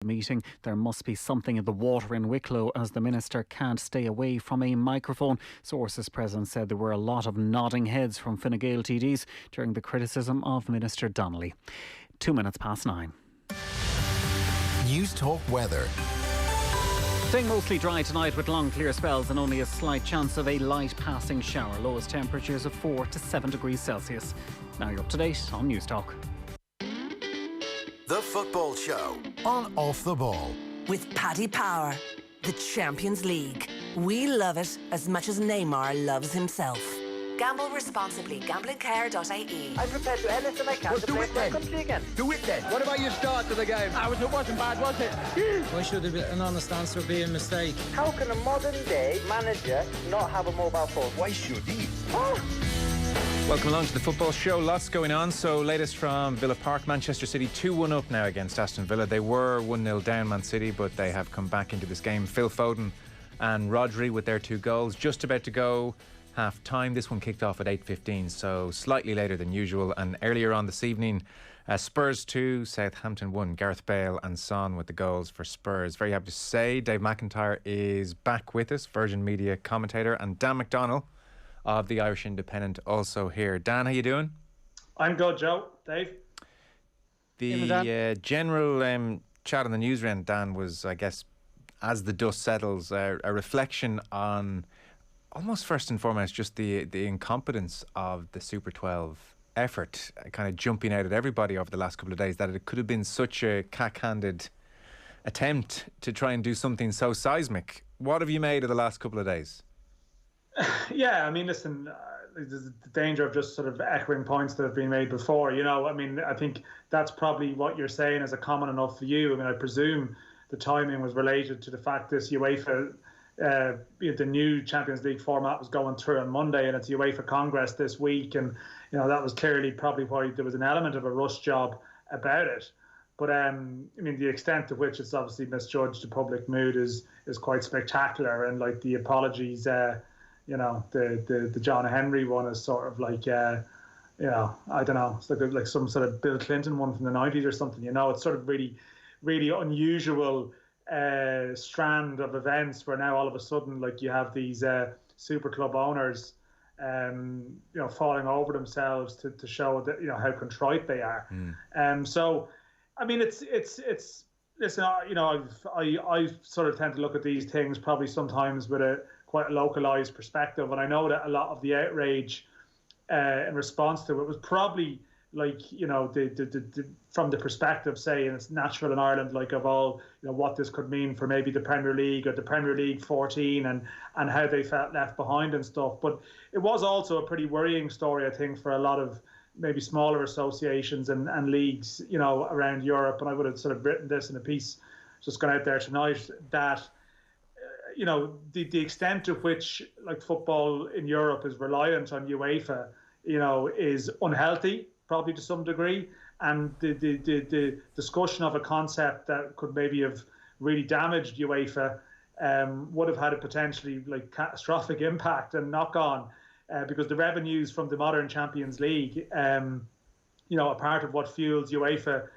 meeting. There must be something in the water in Wicklow as the minister can't stay away from a microphone. Sources present said there were a lot of nodding heads from Fine Gael TDs during the criticism of Minister Donnelly. 9:02. News Talk Weather. Staying mostly dry tonight with long clear spells and only a slight chance of a light passing shower. Lowest temperatures of 4 to 7 degrees Celsius. Now you're up to date on News Talk. The Football Show on Off the Ball. With Paddy Power, the Champions League. We love it as much as Neymar loves himself. Gamble responsibly. Gamblingcare.ie. I'm prepared to do anything I can to play for my country again. Do it then. What about your start to the game? It wasn't bad, was it? Why should there be an honest answer be a mistake? How can a modern day manager not have a mobile phone? Why should he? Welcome along to the Football Show. Lots going on. So latest from Villa Park. Manchester City 2-1 up now against Aston Villa. They were 1-0 down, Man City, but they have come back into this game. Phil Foden and Rodri with their 2 goals. Just about to go half time. This one kicked off at 8:15, so slightly later than usual. And earlier on this evening, Spurs 2, Southampton 1. Gareth Bale and Son with the goals for Spurs. Very happy to say Dave McIntyre is back with us, Virgin Media commentator, and Dan McDonnell of the Irish Independent also here. Dan, how you doing? I'm good, Joe. Dave? The general chat on the news round, Dan, was, I guess, as the dust settles, a reflection on almost first and foremost just the incompetence of the Super 12 effort, kind of jumping out at everybody over the last couple of days, that it could have been such a cack-handed attempt to try and do something so seismic. What have you made of the last couple of days? Yeah, I mean, listen, there's the danger of just sort of echoing points that have been made before. You know, I mean, I think that's probably what you're saying as a common enough view. I mean, I presume the timing was related to the fact this UEFA, the new Champions League format was going through on Monday, and it's UEFA Congress this week, and you know that was clearly probably why there was an element of a rush job about it. But I mean, the extent to which it's obviously misjudged the public mood is quite spectacular, and like the apologies. You know, the John Henry one is sort of like, you know, I don't know, it's like some sort of Bill Clinton one from the 90s or something. You know, it's sort of really, really unusual strand of events where now all of a sudden, like, you have these super club owners, you know, falling over themselves to show that, you know, how contrite they are. So, I mean, it's listen, you know, I sort of tend to look at these things probably sometimes with a quite a localized perspective, and I know that a lot of the outrage in response to it was probably like, you know, the from the perspective, say, and it's natural in Ireland, like of all, you know, what this could mean for maybe the Premier League or the Premier League 14 and how they felt left behind and stuff. But it was also a pretty worrying story, I think, for a lot of maybe smaller associations and leagues, you know, around Europe. And I would have sort of written this in a piece just gone out there tonight, that you know, the extent to which like football in Europe is reliant on UEFA, you know, is unhealthy, probably to some degree. And the discussion of a concept that could maybe have really damaged UEFA would have had a potentially like catastrophic impact and knock on, because the revenues from the modern Champions League, you know, are part of what fuels UEFA.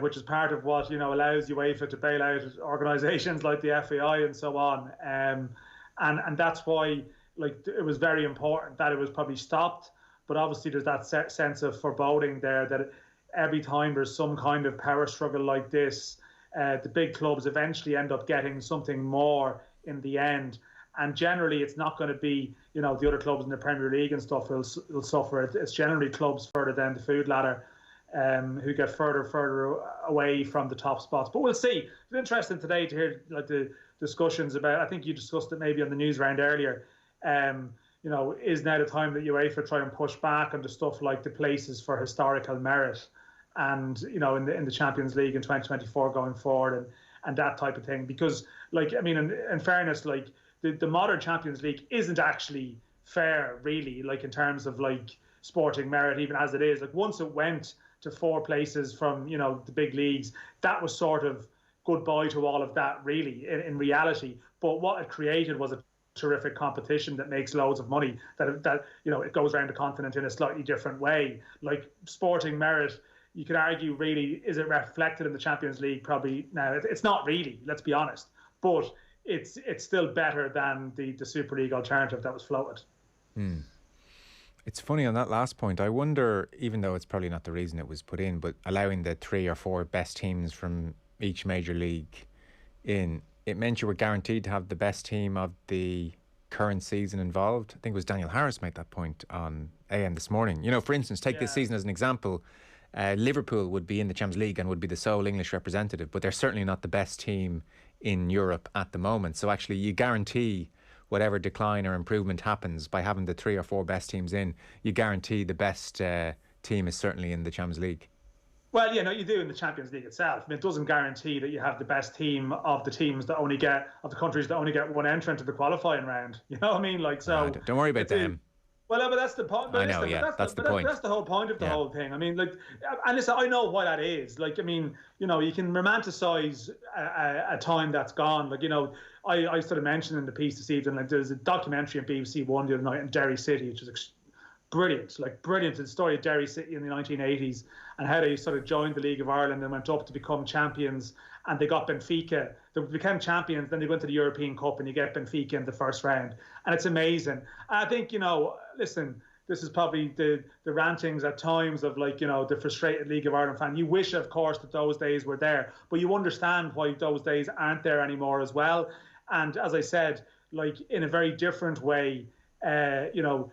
Which is part of what, you know, allows UEFA to bail out organisations like the FAI and so on, and that's why, like, it was very important that it was probably stopped. But obviously, there's that sense of foreboding there that every time there's some kind of power struggle like this, the big clubs eventually end up getting something more in the end. And generally, it's not going to be, you know, the other clubs in the Premier League and stuff will suffer. It's generally clubs further down the food ladder who get further away from the top spots. But we'll see. It's interesting today to hear like the discussions about, I think you discussed it maybe on the news round earlier, you know, is now the time that UEFA try and push back on the stuff like the places for historical merit and, you know, in the Champions League in 2024 going forward and that type of thing. Because, like, I mean, in fairness, like, the modern Champions League isn't actually fair, really, like, in terms of, like, sporting merit, even as it is. Like, once it went to 4 places from, you know, the big leagues, that was sort of goodbye to all of that, really, in reality. But what it created was a terrific competition that makes loads of money, that you know, it goes around the continent in a slightly different way. Like, sporting merit you could argue, really, is it reflected in the Champions League? Probably now. It's not really, let's be honest. But it's still better than the Super League alternative that was floated. It's funny on that last point. I wonder, even though it's probably not the reason it was put in, but allowing the 3 or 4 best teams from each major league in, it meant you were guaranteed to have the best team of the current season involved. I think it was Daniel Harris made that point on AM this morning. You know, for instance, take this season as an example. Liverpool would be in the Champions League and would be the sole English representative, but they're certainly not the best team in Europe at the moment. So actually you guarantee whatever decline or improvement happens by having the 3 or 4 best teams in, you guarantee the best team is certainly in the Champions League. Well, yeah, no, you do in the Champions League itself. I mean, it doesn't guarantee that you have the best team of the teams that only get, of the countries that only get one entrant to the qualifying round. You know what I mean? Like, so don't worry about them. Well, but that's the point. I know, that's the point. That's the whole point of the whole thing. I mean, like, and listen, I know why that is. Like, I mean, you know, you can romanticize a time that's gone. Like, you know, I sort of mentioned in the piece this evening, like, there's a documentary on BBC One the other night in Derry City, which is brilliant. It's the story of Derry City in the 1980s and how they sort of joined the League of Ireland and went up to become champions, and they got Benfica. They became champions, then they went to the European Cup and you get Benfica in the first round. And it's amazing. I think, you know, listen, this is probably the rantings at times of, like, you know, the frustrated League of Ireland fan. You wish, of course, that those days were there, but you understand why those days aren't there anymore as well. And as I said, like, in a very different way, you know,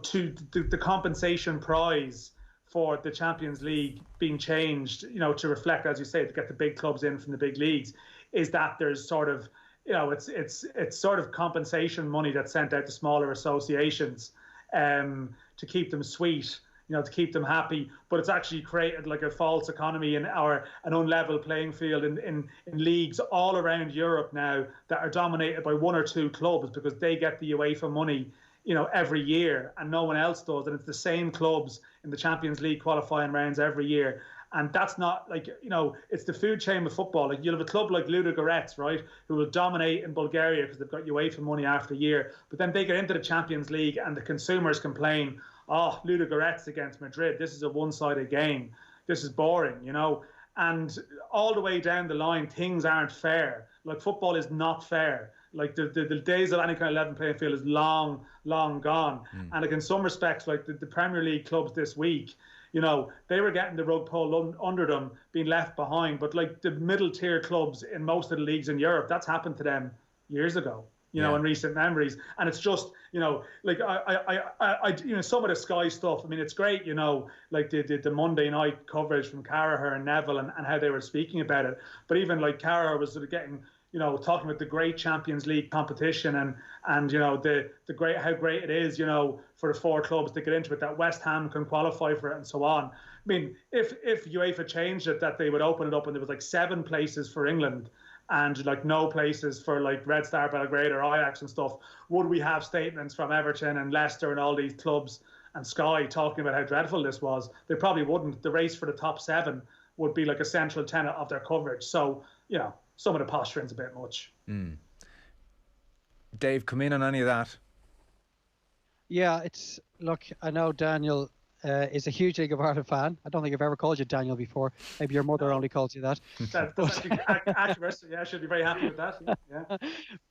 to the compensation prize for the Champions League being changed, you know, to reflect, as you say, to get the big clubs in from the big leagues, is that there's sort of, you know, it's sort of compensation money that's sent out to smaller associations to keep them sweet, you know, to keep them happy. But it's actually created like a false economy an unlevel playing field in leagues all around Europe now that are dominated by 1 or 2 clubs, because they get the UEFA money, you know, every year, and no one else does. And it's the same clubs in the Champions League qualifying rounds every year. And that's not, like, you know, it's the food chain of football. Like, you'll have a club like Ludogorets, right, who will dominate in Bulgaria because they've got UEFA money after year. But then they get into the Champions League and the consumers complain, oh, Ludogorets against Madrid, this is a one-sided game. This is boring, you know. And all the way down the line, things aren't fair. Like, football is not fair. Like, the days of any kind of level playing field is long, long gone. And like, in some respects, like the Premier League clubs this week, you know, they were getting the rug pulled under them, being left behind. But like the middle tier clubs in most of the leagues in Europe, that's happened to them years ago, you know, in recent memories. And it's just, you know, like I you know, some of the Sky stuff, I mean, it's great, you know, like the Monday night coverage from Carragher and Neville and how they were speaking about it. But even like Carragher was sort of getting, you know, talking about the great Champions League competition and you know, the great, how great it is, you know, for the 4 clubs to get into it, that West Ham can qualify for it and so on. I mean, if UEFA changed it, that they would open it up and there was like 7 places for England and like no places for like Red Star Belgrade or Ajax and stuff, would we have statements from Everton and Leicester and all these clubs and Sky talking about how dreadful this was? They probably wouldn't. The race for the top 7 would be like a central tenet of their coverage. So, you know, some of the posturing's a bit much. Dave, come in on any of that? Yeah, look, I know Daniel is a huge League of Ireland fan. I don't think I've ever called you Daniel before. Maybe your mother only calls you that. That's accurate. Yeah, I should be very happy with that. Yeah.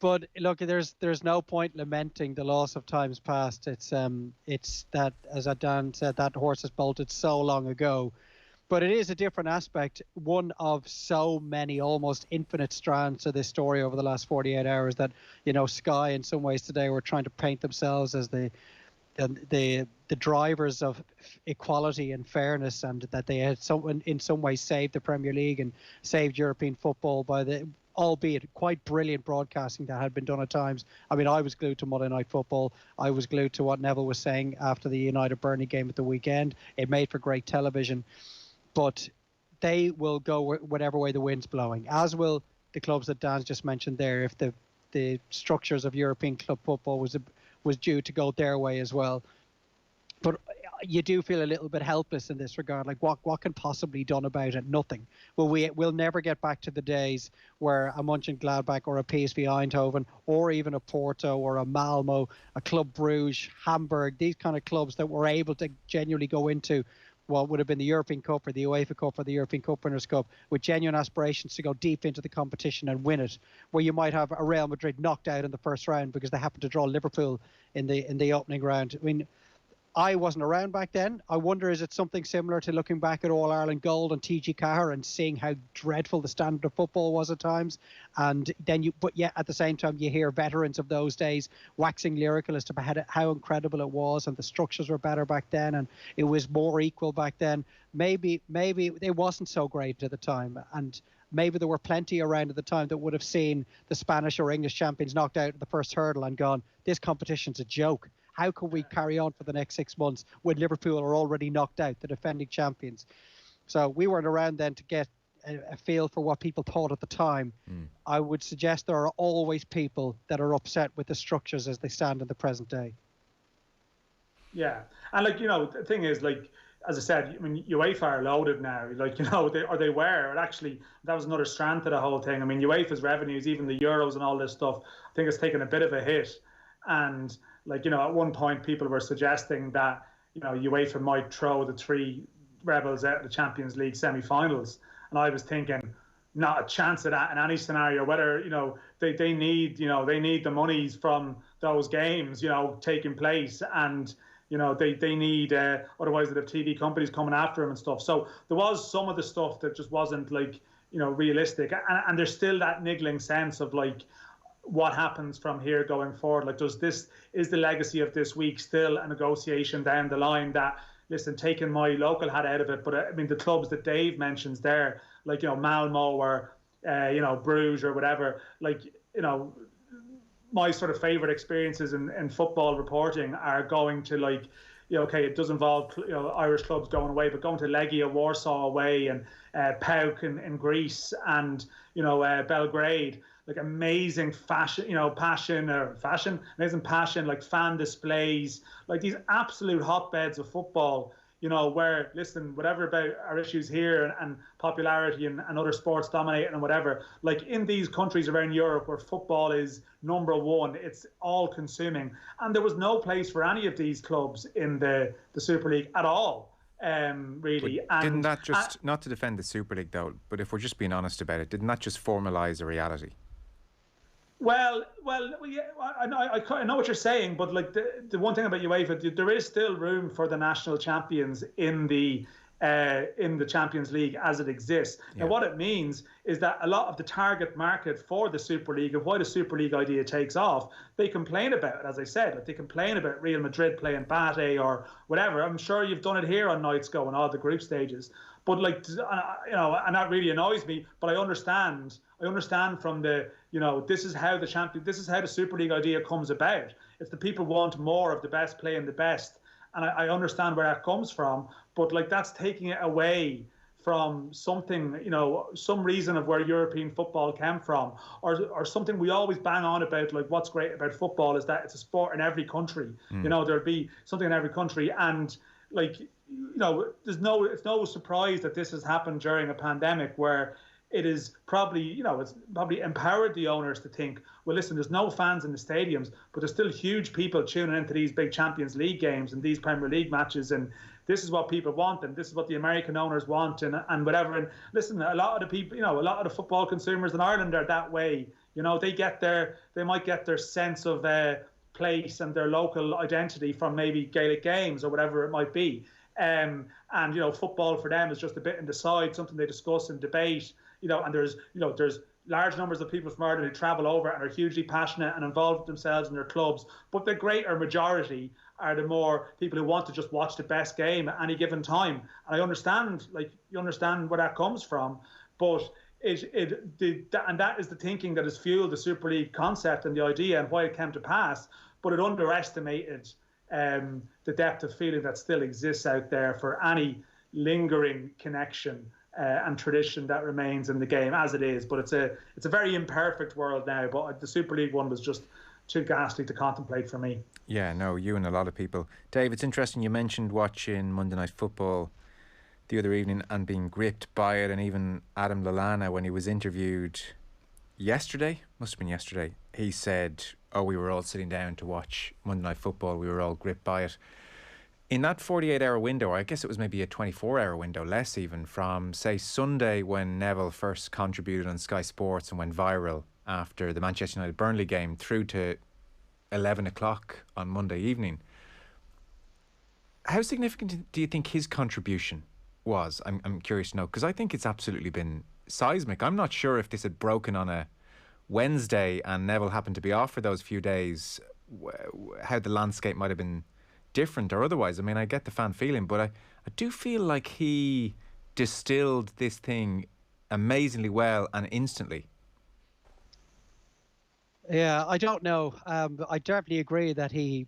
But look, there's no point lamenting the loss of times past. It's that, as Dan said, that horse has bolted so long ago. But it is a different aspect, one of so many almost infinite strands to this story over the last 48 hours that, you know, Sky in some ways today were trying to paint themselves as the drivers of equality and fairness, and that they had in some ways saved the Premier League and saved European football by the, albeit quite brilliant broadcasting that had been done at times. I mean, I was glued to Monday Night Football. I was glued to what Neville was saying after the United-Burnley game at the weekend. It made for great television. But they will go whatever way the wind's blowing, as will the clubs that Dan's just mentioned there, if the structures of European club football was due to go their way as well. But you do feel a little bit helpless in this regard. Like, what can possibly be done about it? Nothing. We'll never get back to the days where a Mönchengladbach or a PSV Eindhoven or even a Porto or a Malmo, a Club Brugge, Hamburg, these kind of clubs that we're able to genuinely go into what would have been the European Cup or the UEFA Cup or the European Cup Winners' Cup with genuine aspirations to go deep into the competition and win it, where you might have a Real Madrid knocked out in the first round because they happened to draw Liverpool in the opening round. I mean, I wasn't around back then. I wonder, is it something similar to looking back at All-Ireland Gold and TG Cahir and seeing how dreadful the standard of football was at times? And then but yet at the same time, you hear veterans of those days waxing lyrical as to how incredible it was, and the structures were better back then, and it was more equal back then. Maybe it wasn't so great at the time, and maybe there were plenty around at the time that would have seen the Spanish or English champions knocked out at the first hurdle and gone, this competition's a joke. How can we carry on for the next 6 months when Liverpool are already knocked out, the defending champions? So we weren't around then to get a feel for what people thought at the time. I would suggest there are always people that are upset with the structures as they stand in the present day. Yeah. And the thing is, as I said, I mean, UEFA are loaded now, they were. And actually, that was another strand to the whole thing. I mean, UEFA's revenues, even the Euros and all this stuff, I think it's taken a bit of a hit. And at one point people were suggesting that, UEFA might throw the 3 rebels out of the Champions League semi-finals. And I was thinking, not a chance of that in any scenario, whether, they need the monies from those games, taking place. And, they need, otherwise they'd have TV companies coming after them and stuff. So there was some of the stuff that just wasn't realistic. And there's still that niggling sense of what happens from here going forward? Is the legacy of this week still a negotiation down the line that, listen, taking my local hat out of it, but I mean, the clubs that Dave mentions there, Malmo or, Bruges or whatever, my sort of favourite experiences in football reporting are going to okay, it does involve Irish clubs going away, but going to Legia Warsaw away and PAOK in Greece and Belgrade, amazing amazing passion, fan displays, these absolute hotbeds of football, where, listen, whatever about our issues here and popularity and other sports dominating and whatever, in these countries around Europe where football is number one, it's all consuming. And there was no place for any of these clubs in the Super League at all, really. But didn't that just, not to defend the Super League though, but if we're just being honest about it, didn't that just formalise a reality? Well, yeah, I know what you're saying, but the one thing about UEFA, there is still room for the national champions in the Champions League as it exists. Yeah. Now, what it means is that a lot of the target market for the Super League, of why the Super League idea takes off, they complain about it, as I said. They complain about Real Madrid playing Bate or whatever. I'm sure you've done it here on nights going, the group stages. But and that really annoys me. But I understand from the, this is how the Super League idea comes about. It's the people want more of the best playing the best, and I understand where that comes from. But that's taking it away from something, some reason of where European football came from, or something we always bang on about. What's great about football is that it's a sport in every country. There'll be something in every country, and it's no surprise that this has happened during a pandemic where it is probably, it's probably empowered the owners to think, well, listen, there's no fans in the stadiums, but there's still huge people tuning into these big Champions League games and these Premier League matches, and this is what people want, and this is what the American owners want, and whatever. And listen, a lot of the people, a lot of the football consumers in Ireland are that way. They might get their sense of place and their local identity from maybe Gaelic games or whatever it might be. And football for them is just a bit in the side, something they discuss and debate. And there's large numbers of people from Ireland who travel over and are hugely passionate and involved themselves in their clubs. But the greater majority are the more people who want to just watch the best game at any given time. And I understand, you understand where that comes from, but and that is the thinking that has fueled the Super League concept and the idea and why it came to pass. But it underestimated the depth of feeling that still exists out there for any lingering connection and tradition that remains in the game as it is. But it's a very imperfect world now. But the Super League one was just too ghastly to contemplate for me. Yeah, no, you and a lot of people. Dave, it's interesting you mentioned watching Monday Night Football the other evening and being gripped by it, and even Adam Lallana, when he was interviewed yesterday, must have been yesterday, he said, we were all sitting down to watch Monday Night Football, we were all gripped by it. In that 48-hour window, I guess it was maybe a 24-hour window, less even, from, say, Sunday when Neville first contributed on Sky Sports and went viral after the Manchester United-Burnley game, through to 11 o'clock on Monday evening. How significant do you think his contribution was? I'm curious to know, because I think it's absolutely been seismic. I'm not sure if this had broken on a Wednesday and Neville happened to be off for those few days, how the landscape might have been different or otherwise. I mean, I get the fan feeling, but I do feel like he distilled this thing amazingly well and instantly. Yeah, I don't know. I definitely agree that he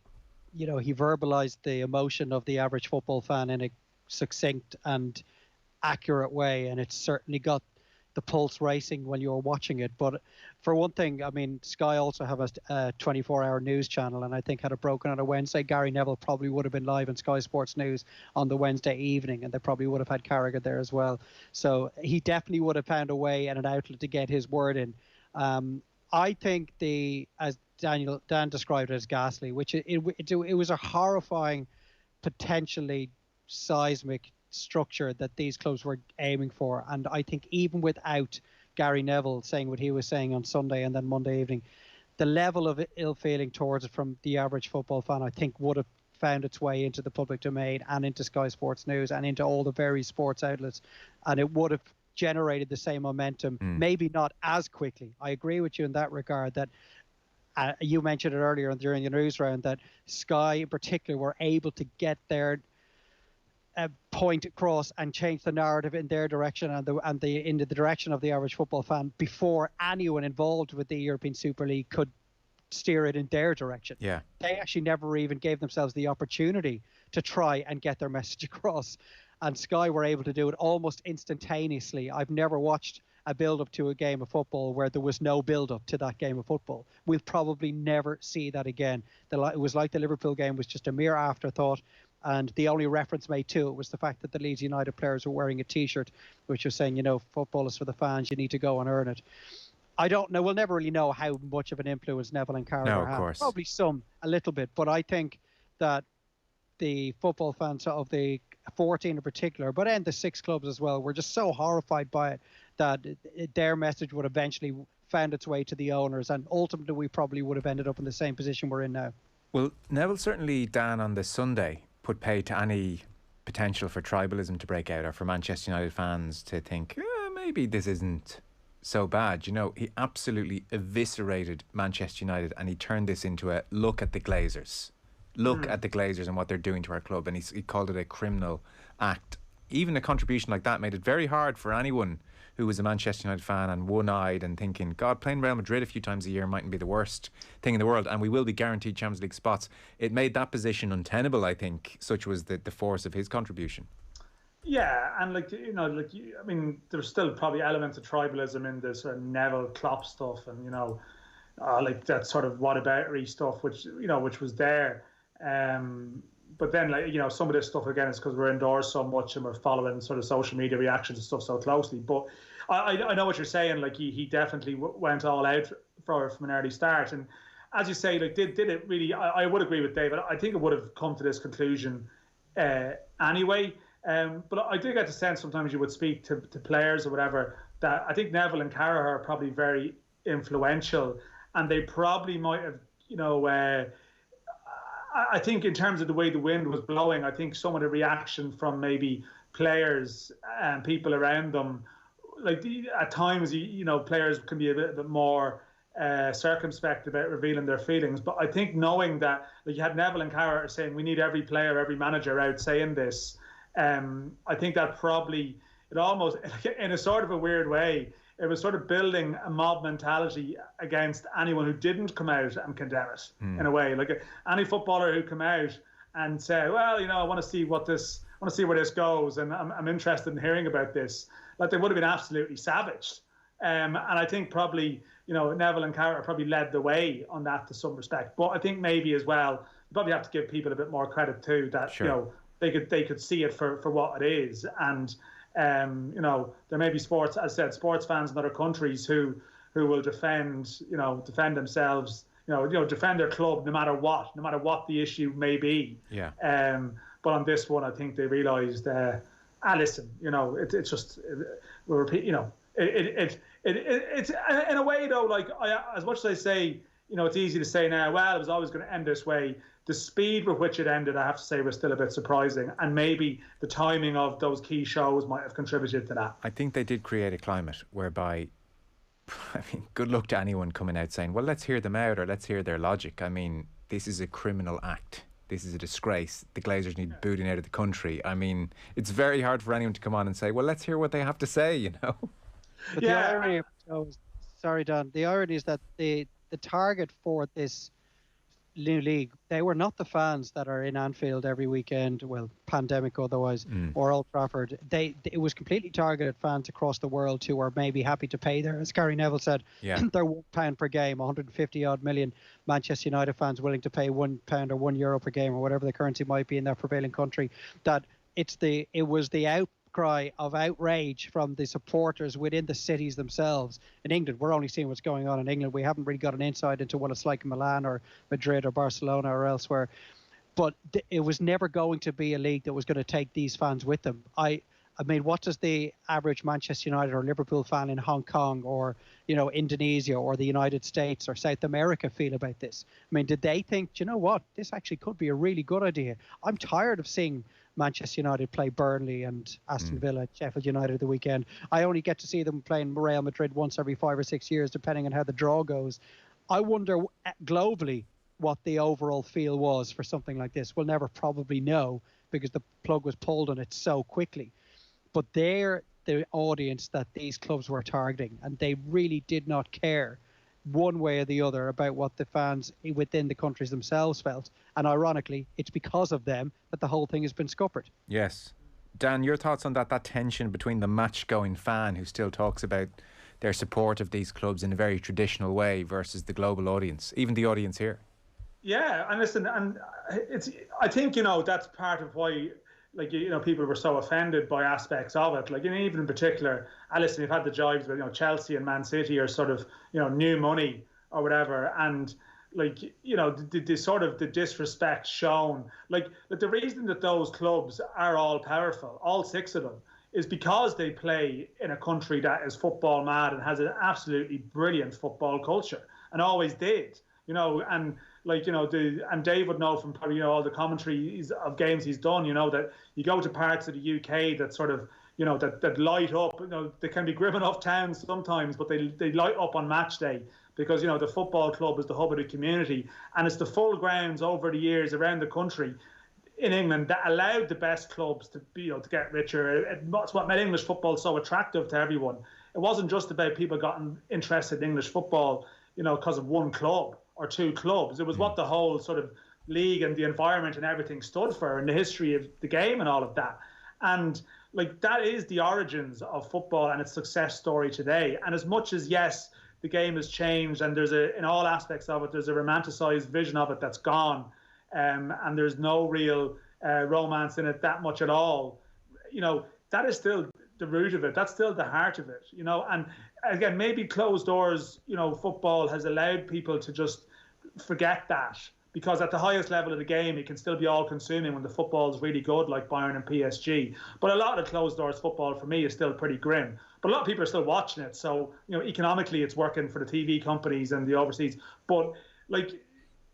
verbalized the emotion of the average football fan in a succinct and accurate way, and it certainly got the pulse racing when you were watching it. But for one thing, I mean, Sky also have a 24-hour news channel, and I think had it broken on a Wednesday, Gary Neville probably would have been live on Sky Sports News on the Wednesday evening, and they probably would have had Carragher there as well. So he definitely would have found a way and an outlet to get his word in. I think as Dan described it as ghastly, which it was a horrifying, potentially seismic structure that these clubs were aiming for. And I think even without Gary Neville saying what he was saying on Sunday and then Monday evening, the level of ill feeling towards it from the average football fan, I think, would have found its way into the public domain and into Sky Sports News and into all the various sports outlets, and it would have generated the same momentum, maybe not as quickly. I agree with you in that regard, that you mentioned it earlier during the news round, that Sky in particular were able to get their point across and change the narrative in their direction and in the direction of the average football fan before anyone involved with the European Super League could steer it in their direction. Yeah. They actually never even gave themselves the opportunity to try and get their message across. And Sky were able to do it almost instantaneously. I've never watched a build-up to a game of football where there was no build-up to that game of football. We'll probably never see that again. It was like the Liverpool game was just a mere afterthought, and the only reference made to it was the fact that the Leeds United players were wearing a T-shirt which was saying, football is for the fans, you need to go and earn it. I don't know. We'll never really know how much of an influence Neville and Carragher had. Course. Probably a little bit, but I think that the football fans of the 14 in particular, but and the 6 clubs as well, were just so horrified by it that their message would eventually found its way to the owners, and ultimately we probably would have ended up in the same position we're in now. Well, Neville certainly, Dan, on the Sunday put pay to any potential for tribalism to break out, or for Manchester United fans to think, maybe this isn't so bad. He absolutely eviscerated Manchester United, and he turned this into a look at the Glazers. Look at the Glazers and what they're doing to our club, and he called it a criminal act. Even a contribution like that made it very hard for anyone who was a Manchester United fan and one-eyed and thinking, God, playing Real Madrid a few times a year mightn't be the worst thing in the world, and we will be guaranteed Champions League spots. It made that position untenable, I think. Such was the force of his contribution. Yeah, and I mean, there's still probably elements of tribalism in this Neville Klopp stuff, and like that sort of whataboutery stuff, which was there. But then, some of this stuff again is because we're indoors so much and we're following sort of social media reactions and stuff so closely. But I know what you're saying. Like he definitely went all out from an early start, and as you say, like did it really? I would agree with David. I think it would have come to this conclusion anyway. But I do get the sense sometimes you would speak to players or whatever that I think Neville and Carragher are probably very influential, and they probably might have, I think in terms of the way the wind was blowing, I think some of the reaction from maybe players and people around them, at times, players can be a bit more circumspect about revealing their feelings. But I think knowing that you had Neville and Carragher saying we need every player, every manager out saying this, I think that probably, it almost, in a sort of a weird way, it was sort of building a mob mentality against anyone who didn't come out and condemn it in a way. Like any footballer who come out and say, well, I want to see where this goes, and I'm interested in hearing about this. Like they would have been absolutely savaged. And I think probably, Neville and Carragher probably led the way on that to some respect. But I think maybe as well, you probably have to give people a bit more credit too, that, sure, they could see it for what it is. And there may be sports fans in other countries who will defend themselves, defend their club no matter what the issue may be. Yeah. But on this one, I think they realised, listen, it's just we'll repeat, it's in a way though. Like as much as I say, it's easy to say now, well, it was always going to end this way. The speed with which it ended, I have to say, was still a bit surprising. And maybe the timing of those key shows might have contributed to that. I think they did create a climate whereby, I mean, good luck to anyone coming out saying, well, let's hear them out or let's hear their logic. I mean, this is a criminal act. This is a disgrace. The Glazers need booting out of the country. I mean, it's very hard for anyone to come on and say, well, let's hear what they have to say, But the irony, sorry, Don, the irony is that the target for this new league, they were not the fans that are in Anfield every weekend, well, pandemic otherwise, or Old Trafford. It was completely targeted fans across the world who are maybe happy to pay there. As Gary Neville said, they're £1 per game, 150 odd million Manchester United fans willing to pay £1 or €1 per game or whatever the currency might be in their prevailing country. That it was the outcry of outrage from the supporters within the cities themselves. In England, we're only seeing what's going on in England. We haven't really got an insight into what it's like in Milan or Madrid or Barcelona or elsewhere. But it was never going to be a league that was going to take these fans with them. I mean, what does the average Manchester United or Liverpool fan in Hong Kong or, Indonesia or the United States or South America feel about this? I mean, did they think, do you know what, this actually could be a really good idea? I'm tired of seeing Manchester United play Burnley and Aston Villa, Sheffield United the weekend. I only get to see them playing Real Madrid once every 5 or 6 years, depending on how the draw goes. I wonder globally what the overall feel was for something like this. We'll never probably know because the plug was pulled on it so quickly. But they're the audience that these clubs were targeting, and they really did not care one way or the other about what the fans within the countries themselves felt. And ironically, it's because of them that the whole thing has been scuppered. Yes. Dan, your thoughts on that tension between the match-going fan who still talks about their support of these clubs in a very traditional way versus the global audience, even the audience here? Yeah, and listen, and I think, that's part of why, people were so offended by aspects of it. Even in particular, listen, you've had the jibes with, Chelsea and Man City are sort of, new money or whatever. And, the sort of the disrespect shown. The reason that those clubs are all powerful, all 6 of them, is because they play in a country that is football mad and has an absolutely brilliant football culture and always did, and and Dave would know from probably all the commentaries of games he's done, that you go to parts of the UK that sort of, that light up, they can be grim enough towns sometimes, but they light up on match day because, the football club is the hub of the community, and it's the full grounds over the years around the country in England that allowed the best clubs to to get richer. It's what made English football so attractive to everyone. It wasn't just about people getting interested in English football, because of one club or 2 clubs. It was what the whole sort of league and the environment and everything stood for and the history of the game and all of that. And that is the origins of football and its success story today. And as much as, yes, the game has changed and there's in all aspects of it, there's a romanticized vision of it that's gone, and there's no real romance in it that much at all. That is still the root of it. That's still the heart of it, and again, maybe closed doors, football has allowed people to just forget that, because at the highest level of the game, it can still be all consuming when the football is really good, like Bayern and PSG. But a lot of closed doors football for me is still pretty grim. But a lot of people are still watching it. So, economically it's working for the TV companies and the overseas. But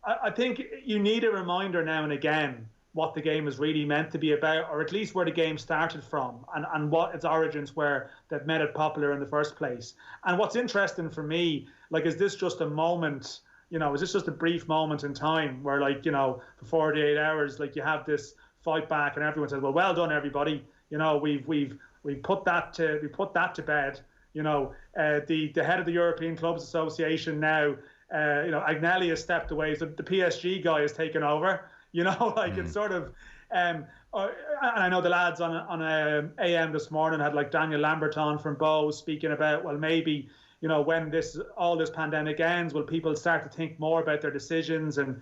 I think you need a reminder now and again what the game is really meant to be about, or at least where the game started from and what its origins were that made it popular in the first place. And what's interesting for me, is this just a moment, is this just a brief moment in time where, for 48 hours, you have this fight back and everyone says, well done, everybody. We've put that to bed. The head of the European Clubs Association now, Agnelli has stepped away, so the PSG guy has taken over. It's sort of, and I know the lads on AM this morning had Daniel Lambert on from Bow speaking about, well, maybe, when all this pandemic ends, will people start to think more about their decisions and,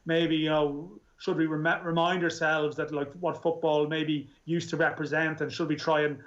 maybe, should we remind ourselves that what football maybe used to represent, and should we try and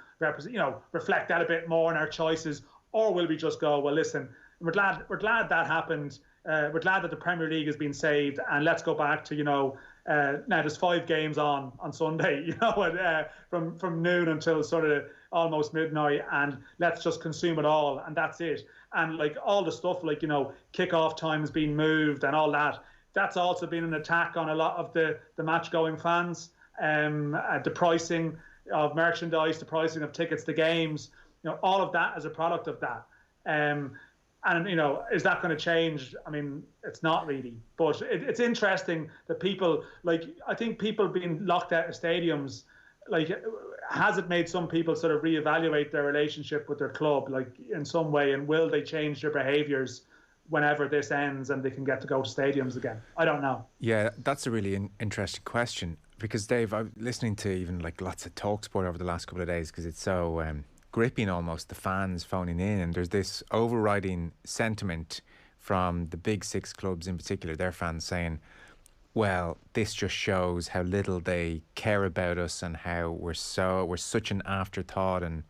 reflect that a bit more in our choices, or will we just go, well, listen, we're glad that happened. We're glad that the Premier League has been saved, and let's go back to Now there's 5 games on Sunday, you know, and, from noon until sort of almost midnight, and let's just consume it all, and that's it. And like all the stuff, like, you know, kickoff times being moved and all that, that's also been an attack on a lot of the match-going fans. The pricing of merchandise, the pricing of tickets to games, you know, all of that is a product of that. And, you know, is that going to change? I mean, it's not really. But it's interesting that people, like, I think people being locked out of stadiums, like, has it made some people sort of reevaluate their relationship with their club, like, in some way? And will they change their behaviours whenever this ends and they can get to go to stadiums again? I don't know. Yeah, that's a really interesting question. Because, Dave, I'm listening to even like lots of talk sport over the last couple of days because it's so gripping almost, the fans phoning in, and there's this overriding sentiment from the big 6 clubs in particular, their fans saying, well, this just shows how little they care about us and how we're such an afterthought, and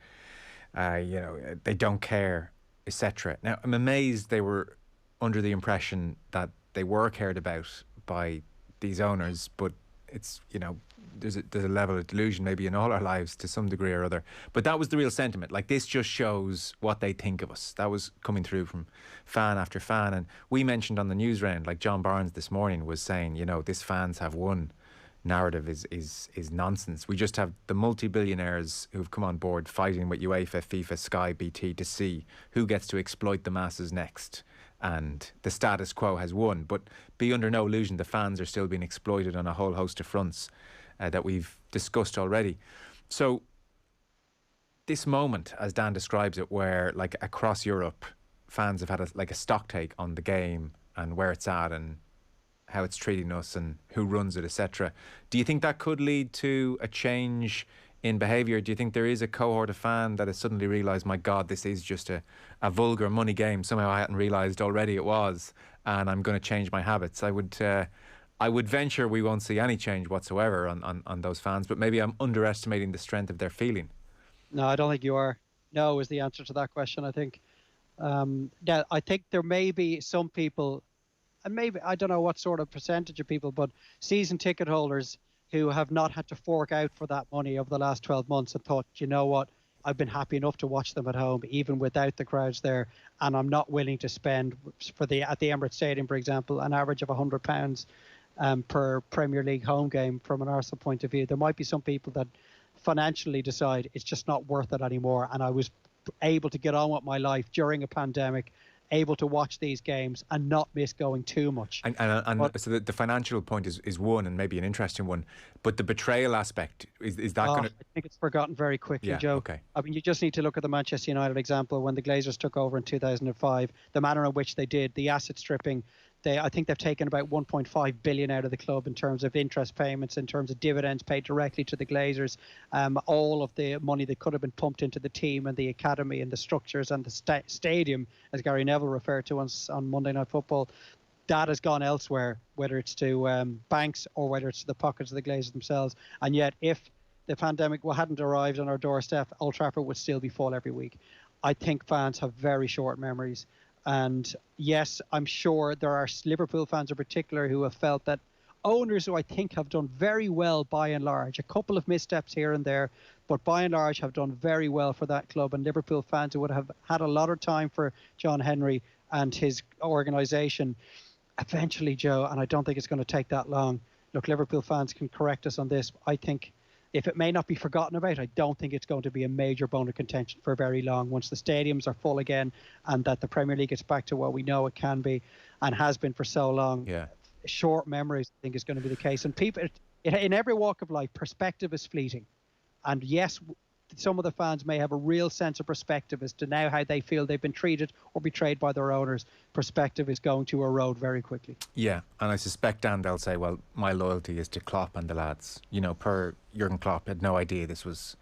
you know, they don't care, etc. Now, I'm amazed they were under the impression that they were cared about by these owners, but it's, you know, there's a level of delusion maybe in all our lives to some degree or other. But that was the real sentiment. Like, this just shows what they think of us. That was coming through from fan after fan. And we mentioned on the news round, like John Barnes this morning was saying, you know, this fans have won narrative is nonsense. We just have the multi-billionaires who've come on board fighting with UEFA, FIFA, Sky, BT to see who gets to exploit the masses next. And the status quo has won. But be under no illusion, the fans are still being exploited on a whole host of fronts that we've discussed already. So this moment, as Dan describes it, where like across Europe, fans have had a stock take on the game and where it's at and how it's treating us and who runs it, etc. Do you think that could lead to a change in behaviour? Do you think there is a cohort of fan that has suddenly realised, my God, this is just a vulgar money game. Somehow I hadn't realised already it was, and I'm going to change my habits. I would venture we won't see any change whatsoever on those fans, but maybe I'm underestimating the strength of their feeling. No, I don't think you are. No is the answer to that question, I think. Yeah, I think there may be some people, and maybe, I don't know what sort of percentage of people, but season ticket holders who have not had to fork out for that money over the last 12 months and thought, you know what, I've been happy enough to watch them at home, even without the crowds there, and I'm not willing to spend at the Emirates Stadium, for example, an average of £100 per Premier League home game from an Arsenal point of view. There might be some people that financially decide it's just not worth it anymore, and I was able to get on with my life during a pandemic, able to watch these games and not miss going too much. And so the financial point is one, and maybe an interesting one, but the betrayal aspect, is that going to... I think it's forgotten very quickly, yeah, Joe. Okay. I mean, you just need to look at the Manchester United example when the Glazers took over in 2005, the manner in which they did, the asset stripping. I think they've taken about 1.5 billion out of the club in terms of interest payments, in terms of dividends paid directly to the Glazers. All of the money that could have been pumped into the team and the academy and the structures and the stadium, as Gary Neville referred to us on Monday Night Football, that has gone elsewhere, whether it's to banks or whether it's to the pockets of the Glazers themselves. And yet, if the pandemic hadn't arrived on our doorstep, Old Trafford would still be full every week. I think fans have very short memories. And yes, I'm sure there are Liverpool fans in particular who have felt that owners who I think have done very well by and large, a couple of missteps here and there, but by and large have done very well for that club. And Liverpool fans who would have had a lot of time for John Henry and his organisation, eventually, Joe, and I don't think it's going to take that long. Look, Liverpool fans can correct us on this. I think if it may not be forgotten about, I don't think it's going to be a major bone of contention for very long once the stadiums are full again and that the Premier League gets back to what we know it can be and has been for so long. Yeah. Short memories, I think, is going to be the case. And people, in every walk of life, perspective is fleeting. And yes, some of the fans may have a real sense of perspective as to now how they feel they've been treated or betrayed by their owners. Perspective is going to erode very quickly. Yeah, and I suspect, Dan, they'll say, well, my loyalty is to Klopp and the lads. You know, per Jurgen Klopp had no idea this was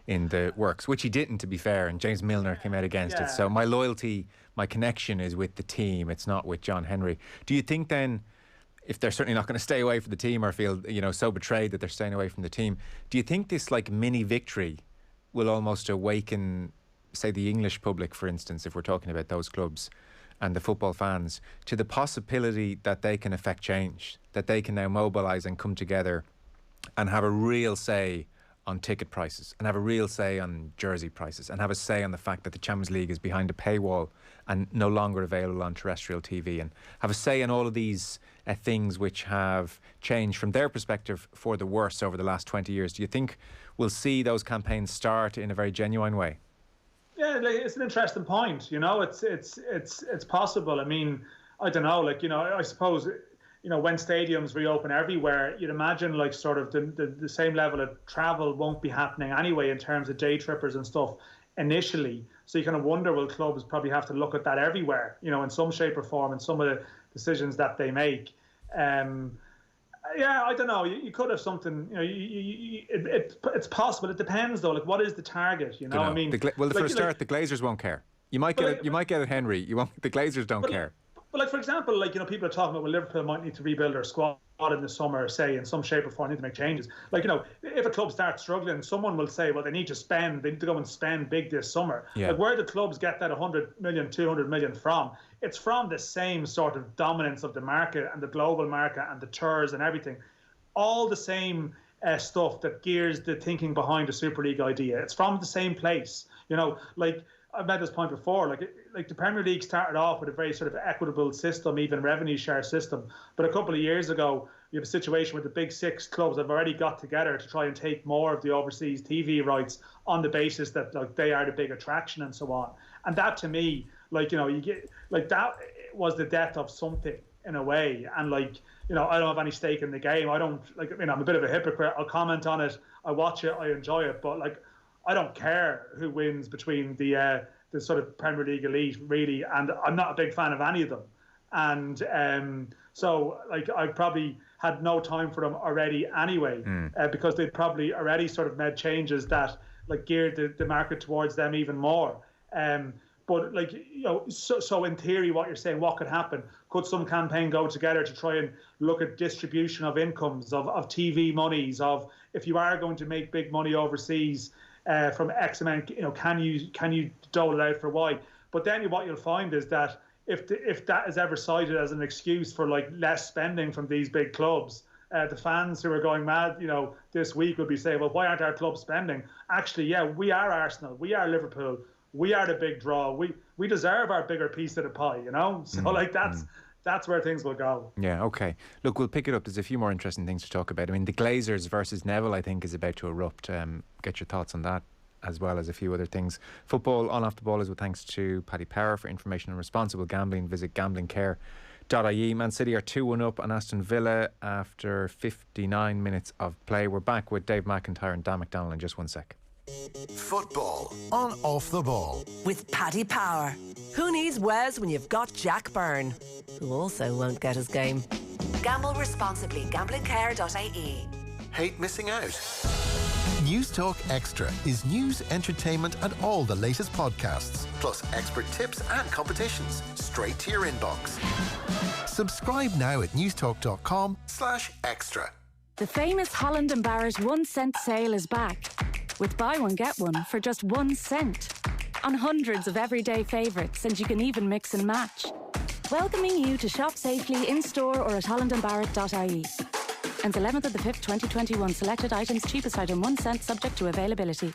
in the works, which he didn't, to be fair, and James Milner came out against it. So my loyalty, my connection is with the team. It's not with John Henry. Do you think then, if they're certainly not going to stay away from the team or feel, you know, so betrayed that they're staying away from the team, do you think this like mini victory will almost awaken, say, the English public, for instance, if we're talking about those clubs, and the football fans to the possibility that they can affect change, that they can now mobilise and come together and have a real say on ticket prices, and have a real say on jersey prices, and have a say on the fact that the Champions League is behind a paywall and no longer available on terrestrial TV, and have a say in all of these things which have changed from their perspective for the worse over the last 20 years. Do you think we'll see those campaigns start in a very genuine way? Yeah, it's an interesting point. It's possible. I mean, I don't know. I suppose, when stadiums reopen everywhere, you'd imagine sort of the same level of travel won't be happening anyway in terms of day trippers and stuff initially. So you kind of wonder, will clubs probably have to look at that everywhere, in some shape or form, and some of the decisions that they make. Yeah, I don't know. You could have something. It's possible. It depends, though. What is the target? I mean, for a start, the Glazers won't care. You might get it, Henry. You won't. The Glazers don't care. But for example, people are talking about, Liverpool might need to rebuild their squad in the summer, say, in some shape or form, need to make changes. If a club starts struggling, someone will say, well, they need to go and spend big this summer. Yeah. Where do clubs get that 100 million, 200 million from? It's from the same sort of dominance of the market and the global market and the tours and everything. All the same stuff that gears the thinking behind the Super League idea. It's from the same place. I've made this point before, the Premier League started off with a very sort of equitable system, even revenue share system. But a couple of years ago, you have a situation where the big six clubs have already got together to try and take more of the overseas TV rights on the basis that they are the big attraction and so on. And that, to me, you get that was the death of something in a way. And I don't have any stake in the game. I don't I'm a bit of a hypocrite. I'll comment on it. I watch it. I enjoy it. But I don't care who wins between the sort of Premier League elite, really, and I'm not a big fan of any of them. And so I probably had no time for them already anyway, because they'd probably already sort of made changes that geared the market towards them even more. But so in theory, what you're saying, what could happen? Could some campaign go together to try and look at distribution of incomes, of TV monies, of if you are going to make big money overseas, from X amount, can you dole it out for Y? But then what you'll find is that if that is ever cited as an excuse for less spending from these big clubs, the fans who are going mad, this week will be saying, well, why aren't our clubs spending? Actually, yeah, we are Arsenal, we are Liverpool, we are the big draw, we deserve our bigger piece of the pie, So that's where things will go. Yeah, okay. Look, we'll pick it up. There's a few more interesting things to talk about. I mean, the Glazers versus Nevilles, I think, is about to erupt. Get your thoughts on that, as well as a few other things. Football on Off the Ball is with thanks to Paddy Power. For information on responsible gambling, visit gamblingcare.ie. Man City are 2-1 up on Aston Villa after 59 minutes of play. We're back with Dave McIntyre and Dan McDonnell in just 1 sec. Football on Off the Ball with Paddy Power. Who needs Wes when you've got Jack Byrne, who also won't get his game? Gamble responsibly. Gamblingcare.ie. Hate missing out? News Talk Extra is news, entertainment and all the latest podcasts, plus expert tips and competitions straight to your inbox. Subscribe now at newstalk.com/extra. The famous Holland & Barrett 1 cent sale is back, with buy one get one for just 1 cent on hundreds of everyday favourites, and you can even mix and match. Welcoming you to shop safely in store or at hollandandbarrett.ie. And 11th of the 5th, 2021. Selected items, cheapest item 1 cent, subject to availability.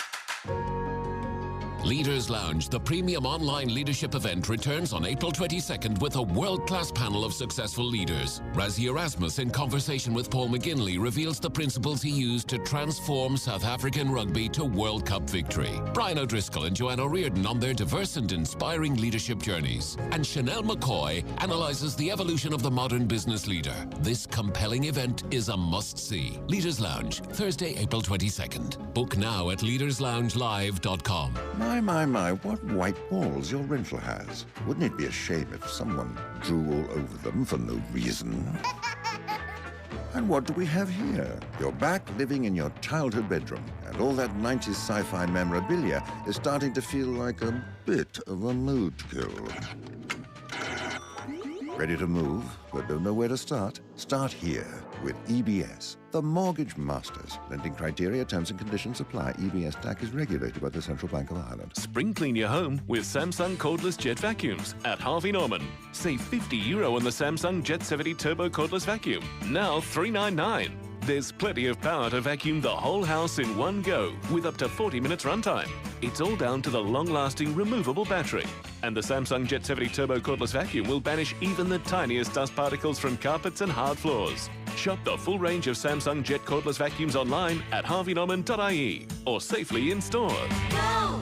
Leaders Lounge, the premium online leadership event, returns on April 22nd with a world-class panel of successful leaders. Razzie Erasmus, in conversation with Paul McGinley, reveals the principles he used to transform South African rugby to World Cup victory. Brian O'Driscoll and Joanna Reardon on their diverse and inspiring leadership journeys. And Chanel McCoy analyses the evolution of the modern business leader. This compelling event is a must-see. Leaders Lounge, Thursday, April 22nd. Book now at leadersloungelive.com. My, what white walls your rental has. Wouldn't it be a shame if someone drew all over them for no reason? And what do we have here? You're back living in your childhood bedroom, and all that 90s sci-fi memorabilia is starting to feel like a bit of a mood kill. Ready to move, but don't know where to start? Start here with EBS, the mortgage masters. Lending criteria, terms and conditions apply. EBS DAC is regulated by the Central Bank of Ireland. Spring clean your home with Samsung cordless jet vacuums at Harvey Norman. Save €50 on the Samsung Jet 70 Turbo cordless vacuum. Now $399. There's plenty of power to vacuum the whole house in one go with up to 40 minutes runtime. It's all down to the long-lasting removable battery. And the Samsung Jet 70 Turbo cordless vacuum will banish even the tiniest dust particles from carpets and hard floors. Shop the full range of Samsung Jet cordless vacuums online at harveynorman.ie or safely in store. Go!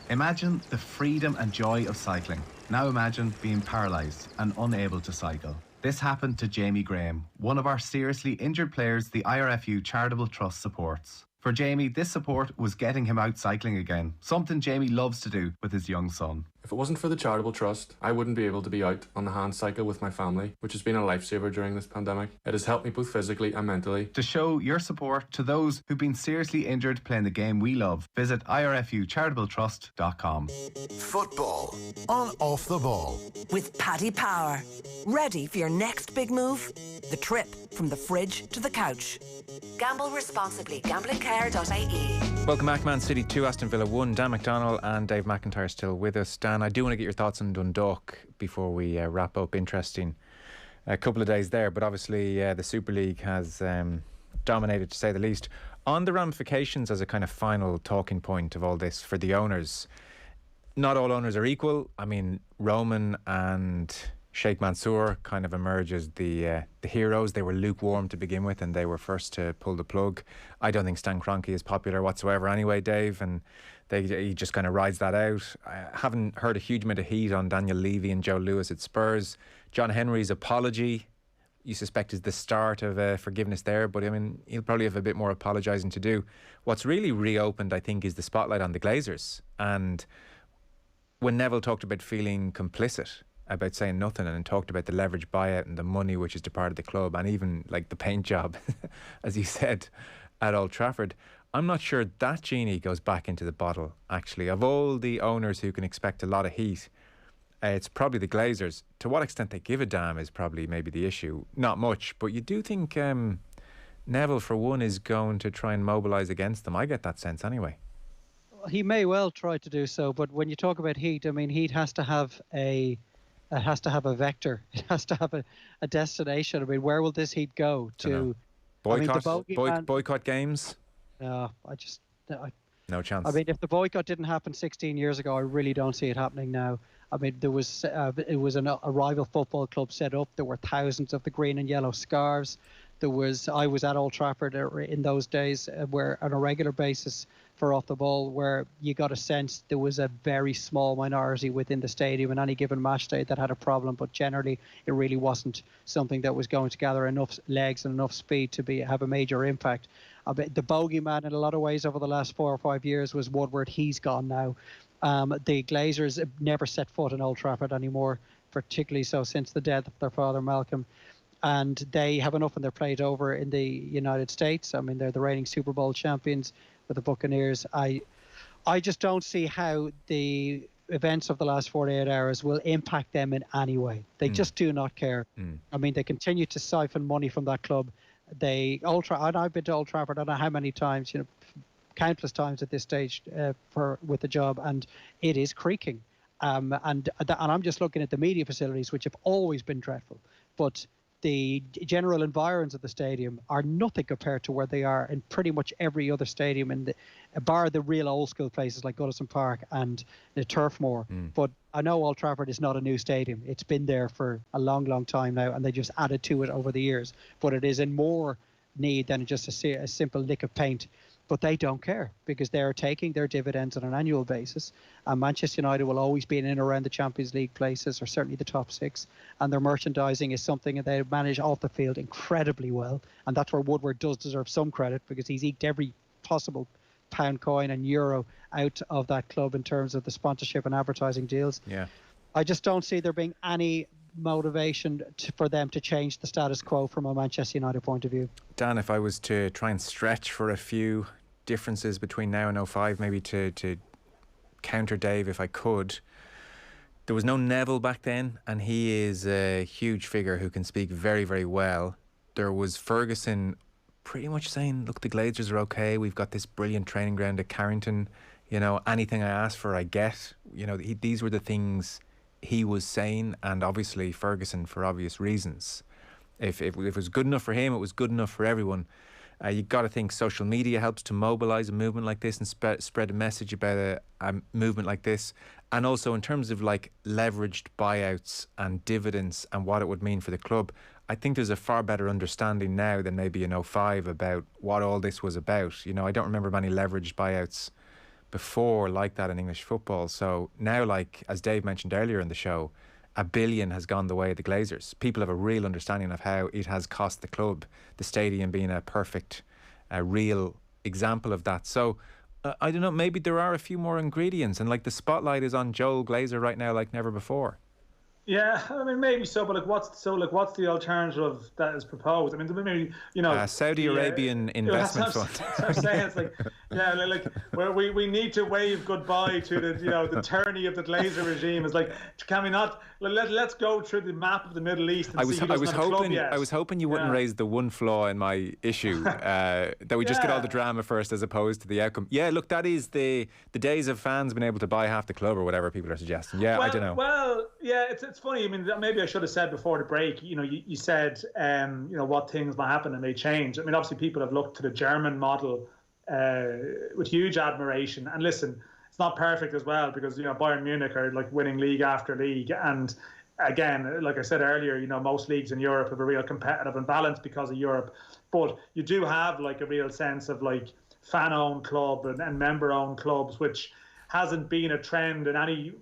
Imagine the freedom and joy of cycling. Now imagine being paralysed and unable to cycle. This happened to Jamie Graham, one of our seriously injured players the IRFU Charitable Trust supports. For Jamie, this support was getting him out cycling again, something Jamie loves to do with his young son. If it wasn't for the Charitable Trust, I wouldn't be able to be out on the hand cycle with my family, which has been a lifesaver during this pandemic. It has helped me both physically and mentally. To show your support to those who've been seriously injured playing the game we love, visit irfucharitabletrust.com. Football on Off the Ball with Paddy Power. Ready for your next big move? The trip from the fridge to the couch. Gamble responsibly. Gamblingcare.ie. Welcome back. Man City 2, Aston Villa 1. Dan McDonnell and Dave McIntyre still with us. Dan, I do want to get your thoughts on Dundalk before we wrap up. Interesting a couple of days there, but obviously the Super League has dominated, to say the least. On the ramifications as a kind of final talking point of all this for the owners, not all owners are equal. I mean, Roman and Sheikh Mansour kind of emerge as the heroes. They were lukewarm to begin with and they were first to pull the plug. I don't think Stan Kroenke is popular whatsoever anyway, Dave, and he just kind of rides that out. I haven't heard a huge amount of heat on Daniel Levy and Joe Lewis at Spurs. John Henry's apology, you suspect, is the start of forgiveness there, but I mean, he'll probably have a bit more apologising to do. What's really reopened, I think, is the spotlight on the Glazers. And when Neville talked about feeling complicit, about saying nothing, and talked about the leverage buyout and the money which is departed the club, and even like the paint job, as he said, at Old Trafford, I'm not sure that genie goes back into the bottle, actually. Of all the owners who can expect a lot of heat, it's probably the Glazers. To what extent they give a damn is probably maybe the issue. Not much, but you do think Neville, for one, is going to try and mobilise against them. I get that sense anyway. He may well try to do so, but when you talk about heat, I mean, heat has to have a vector. It has to have a destination. I mean, where will this heat go to? Boycott games? No, no chance. I mean, if the boycott didn't happen 16 years ago, I really don't see it happening now. I mean, it was a rival football club set up. There were thousands of the green and yellow scarves. I was at Old Trafford in those days, where on a regular basis for Off the Ball, where you got a sense there was a very small minority within the stadium in any given match day that had a problem, but generally it really wasn't something that was going to gather enough legs and enough speed to have a major impact. The bogeyman in a lot of ways over the last 4 or 5 years was Woodward. He's gone now. The Glazers never set foot in Old Trafford anymore, particularly so since the death of their father Malcolm. And they have enough on their plate over in the United States. I mean, they're the reigning Super Bowl champions with the Buccaneers. I just don't see how the events of the last 48 hours will impact them in any way. They just do not care. I mean, they continue to siphon money from that club. And I've been to Old Trafford, I don't know how many times, countless times at this stage with the job, and it is creaking. And I'm just looking at the media facilities, which have always been dreadful. But the general environs of the stadium are nothing compared to where they are in pretty much every other stadium, bar the real old school places like Goodison Park and the Turf Moor. But I know Old Trafford is not a new stadium. It's been there for a long, long time now, and they just added to it over the years. But it is in more need than just a simple lick of paint. But they don't care, because they're taking their dividends on an annual basis. And Manchester United will always be in and around the Champions League places, or certainly the top 6. And their merchandising is something that they manage off the field incredibly well. And that's where Woodward does deserve some credit, because he's eked every possible pound coin and euro out of that club in terms of the sponsorship and advertising deals. Yeah, I just don't see there being any motivation for them to change the status quo from a Manchester United point of view. Dan, if I was to try and stretch for a few differences between now and 05, maybe to counter Dave if I could, There was no Neville back then, and he is a huge figure who can speak very, very well. There was Ferguson pretty much saying, look, the Glazers are okay. We've got this brilliant training ground at Carrington. You know, anything I ask for, I get. You know, these were the things he was saying, and obviously Ferguson, for obvious reasons. If it was good enough for him, it was good enough for everyone. You've got to think social media helps to mobilise a movement like this and spread a message about a movement like this. And also in terms of like leveraged buyouts and dividends and what it would mean for the club, I think there's a far better understanding now than maybe in 2005 about what all this was about. You know, I don't remember many leveraged buyouts before like that in English football. So now, like as Dave mentioned earlier in the show, $1 billion has gone the way of the Glazers. People have a real understanding of how it has cost the club, the stadium being a perfect, real example of that. So I don't know, maybe there are a few more ingredients, and like the spotlight is on Joel Glazer right now like never before. Yeah, I mean maybe so, but what's the alternative that is proposed? I mean, maybe Saudi Arabian investment fund. I'm saying it's like, yeah, like where we need to wave goodbye to the tyranny of the Glazer regime. It's like, can we not? Let's go through the map of the Middle East. And I was hoping you wouldn't raise the one flaw in my issue that we just get all the drama first as opposed to the outcome. Yeah, look, that is the days of fans being able to buy half the club or whatever people are suggesting. Yeah, I don't know. Well, yeah, it's funny. I mean, maybe I should have said before the break. You said, what things might happen and may change. I mean, obviously, people have looked to the German model with huge admiration. And listen, it's not perfect as well because Bayern Munich are like winning league after league. And again, like I said earlier, most leagues in Europe have a real competitive imbalance because of Europe. But you do have like a real sense of like fan-owned club and member-owned clubs, which hasn't been a trend in any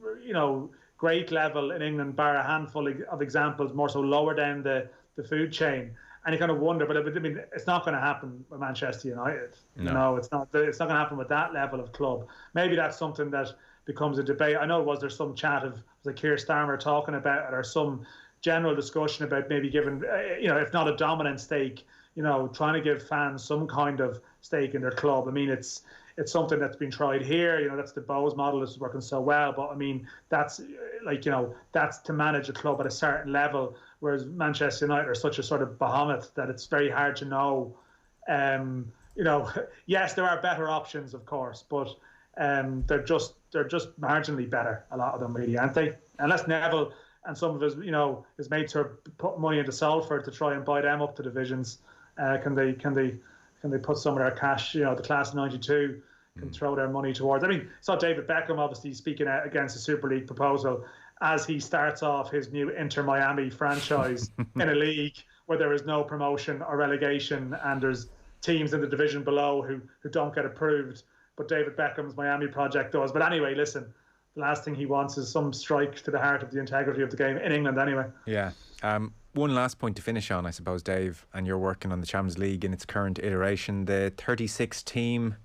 great level in England, bar a handful of examples more so lower down the food chain. And you kind of wonder, but I mean, it's not going to happen with Manchester United. No, it's not. It's not going to happen with that level of club. Maybe that's something that becomes a debate. I know there's some chat of like Keir Starmer talking about it, or some general discussion about maybe giving, if not a dominant stake, trying to give fans some kind of stake in their club. I mean, it's something that's been tried here. That's the Bowes model is working so well. But I mean, that's that's to manage a club at a certain level. Whereas Manchester United are such a sort of behemoth that it's very hard to know. Yes, there are better options, of course, but they're just marginally better. A lot of them really, aren't they? Unless Neville and some of his his mates are putting money into Salford to try and buy them up to divisions. Can they put some of their cash? The class of '92 can throw their money towards. I mean, saw David Beckham obviously speaking out against the Super League proposal as he starts off his new Inter Miami franchise in a league where there is no promotion or relegation and there's teams in the division below who don't get approved. But David Beckham's Miami project does. But anyway, listen, the last thing he wants is some strike to the heart of the integrity of the game in England anyway. Yeah. One last point to finish on, I suppose, Dave, and you're working on the Champions League in its current iteration. The 36 team,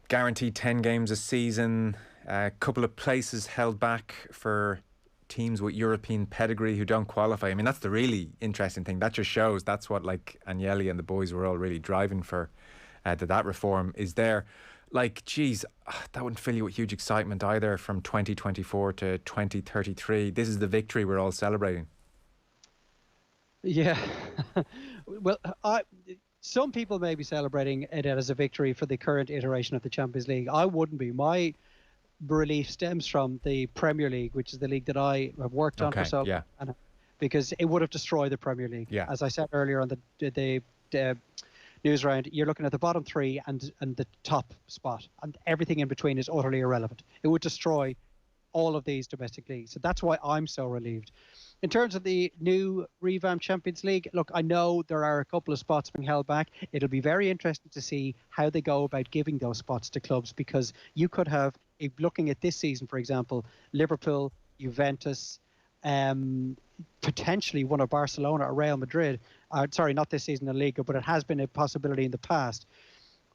guaranteed 10 games a season, a couple of places held back for teams with European pedigree who don't qualify. I mean, that's the really interesting thing. That just shows that's what like Agnelli and the boys were all really driving for, that reform is there. Like, geez, that wouldn't fill you with huge excitement either from 2024 to 2033. This is the victory we're all celebrating. Yeah. Well, some people may be celebrating it as a victory for the current iteration of the Champions League. I wouldn't be. My relief stems from the Premier League, which is the league that I have worked on for so long, because it would have destroyed the Premier League. Yeah. As I said earlier on the news round, you're looking at the bottom three and the top spot, and everything in between is utterly irrelevant. It would destroy all of these domestic leagues. So that's why I'm so relieved. In terms of the new revamped Champions League, look, I know there are a couple of spots being held back. It'll be very interesting to see how they go about giving those spots to clubs, because you could have, looking at this season, for example, Liverpool, Juventus, potentially one of Barcelona or Real Madrid. Sorry, not this season in the Liga, but it has been a possibility in the past.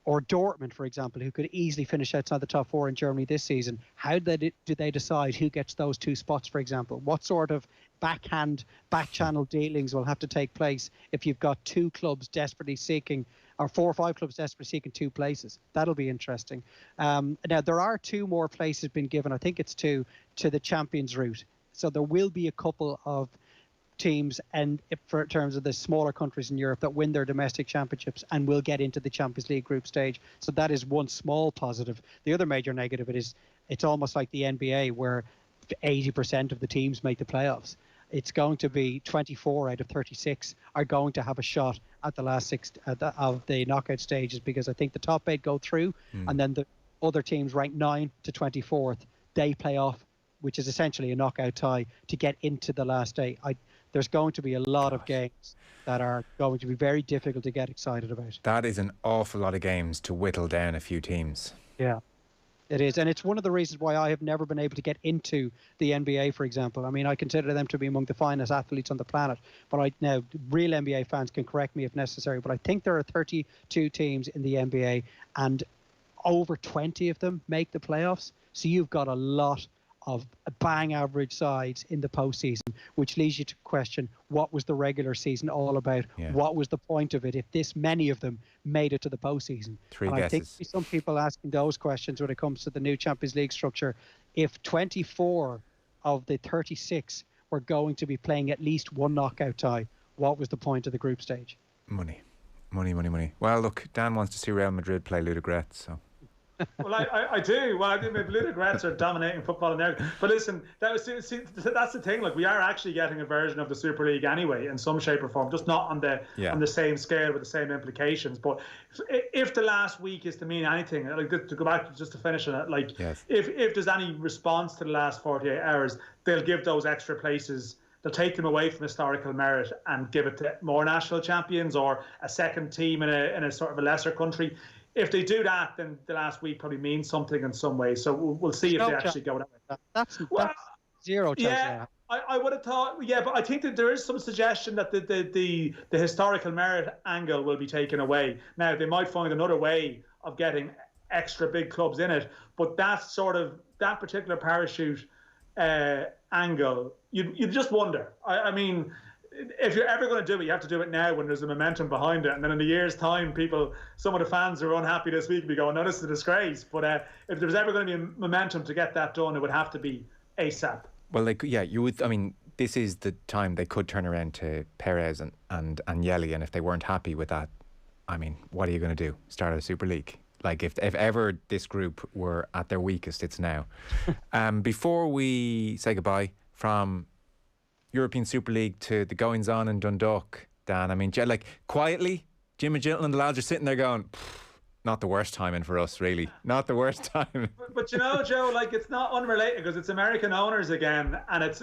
Or Dortmund, for example, who could easily finish outside the top four in Germany this season. How do they decide who gets those two spots, for example? What sort of back-channel dealings will have to take place if you've got two clubs desperately seeking or 4 or 5 clubs desperately seeking 2 places. That'll be interesting. Now, there are 2 more places been given. I think it's 2 to the Champions route. So there will be a couple of teams, and in terms of the smaller countries in Europe, that win their domestic championships and will get into the Champions League group stage. So that is one small positive. The other major negative is it's almost like the NBA, where 80% of the teams make the playoffs. It's going to be 24 out of 36 are going to have a shot at the last 6 of the knockout stages, because I think the top 8 go through, and then the other teams ranked 9 to 24th, they play off, which is essentially a knockout tie to get into the last 8. There's going to be a lot of games that are going to be very difficult to get excited about. That is an awful lot of games to whittle down a few teams. Yeah, it is. And it's one of the reasons why I have never been able to get into the NBA, for example. I mean, I consider them to be among the finest athletes on the planet. But now, real NBA fans can correct me if necessary, but I think there are 32 teams in the NBA, and over 20 of them make the playoffs. So you've got a lot of bang average sides in the postseason, which leads you to question, what was the regular season all about? Yeah. What was the point of it if this many of them made it to the postseason? 3 and guesses. I think some people asking those questions when it comes to the new Champions League structure. If 24 of the 36 were going to be playing at least one knockout tie, what was the point of the group stage? Money. Well, look, Dan wants to see Real Madrid play Ludogorets, so... Well, I do. Well, I think maybe Ludogorets are dominating football in there. But listen, that's the thing. Like, we are actually getting a version of the Super League anyway, in some shape or form, just not on the same scale with the same implications. But if the last week is to mean anything, like, to go back just to finish on it, like, if there's any response to the last 48 hours, they'll give those extra places. They'll take them away from historical merit and give it to more national champions or a second team in a sort of a lesser country. If they do that, then the last week probably means something in some way. So we'll see if they actually go that way. That's zero chance. Yeah, I would have thought. Yeah, but I think that there is some suggestion that the historical merit angle will be taken away. Now, they might find another way of getting extra big clubs in it, but that particular parachute angle, you just wonder. I mean, if you're ever going to do it, you have to do it now when there's a momentum behind it. And then in a year's time, some of the fans who are unhappy this week will be going, no, this is a disgrace. But if there's ever going to be a momentum to get that done, it would have to be ASAP. Well, you would. I mean, this is the time they could turn around to Perez and Yeli, and if they weren't happy with that, I mean, what are you going to do? Start a Super League? Like, if ever this group were at their weakest, it's now. Before we say goodbye from European Super League to the goings-on in Dundalk, Dan, I mean, like, quietly, Jim and Gilton and the lads are sitting there going, not the worst timing for us, really. Not the worst time. But you know, Joe, like, it's not unrelated, because it's American owners again, and it's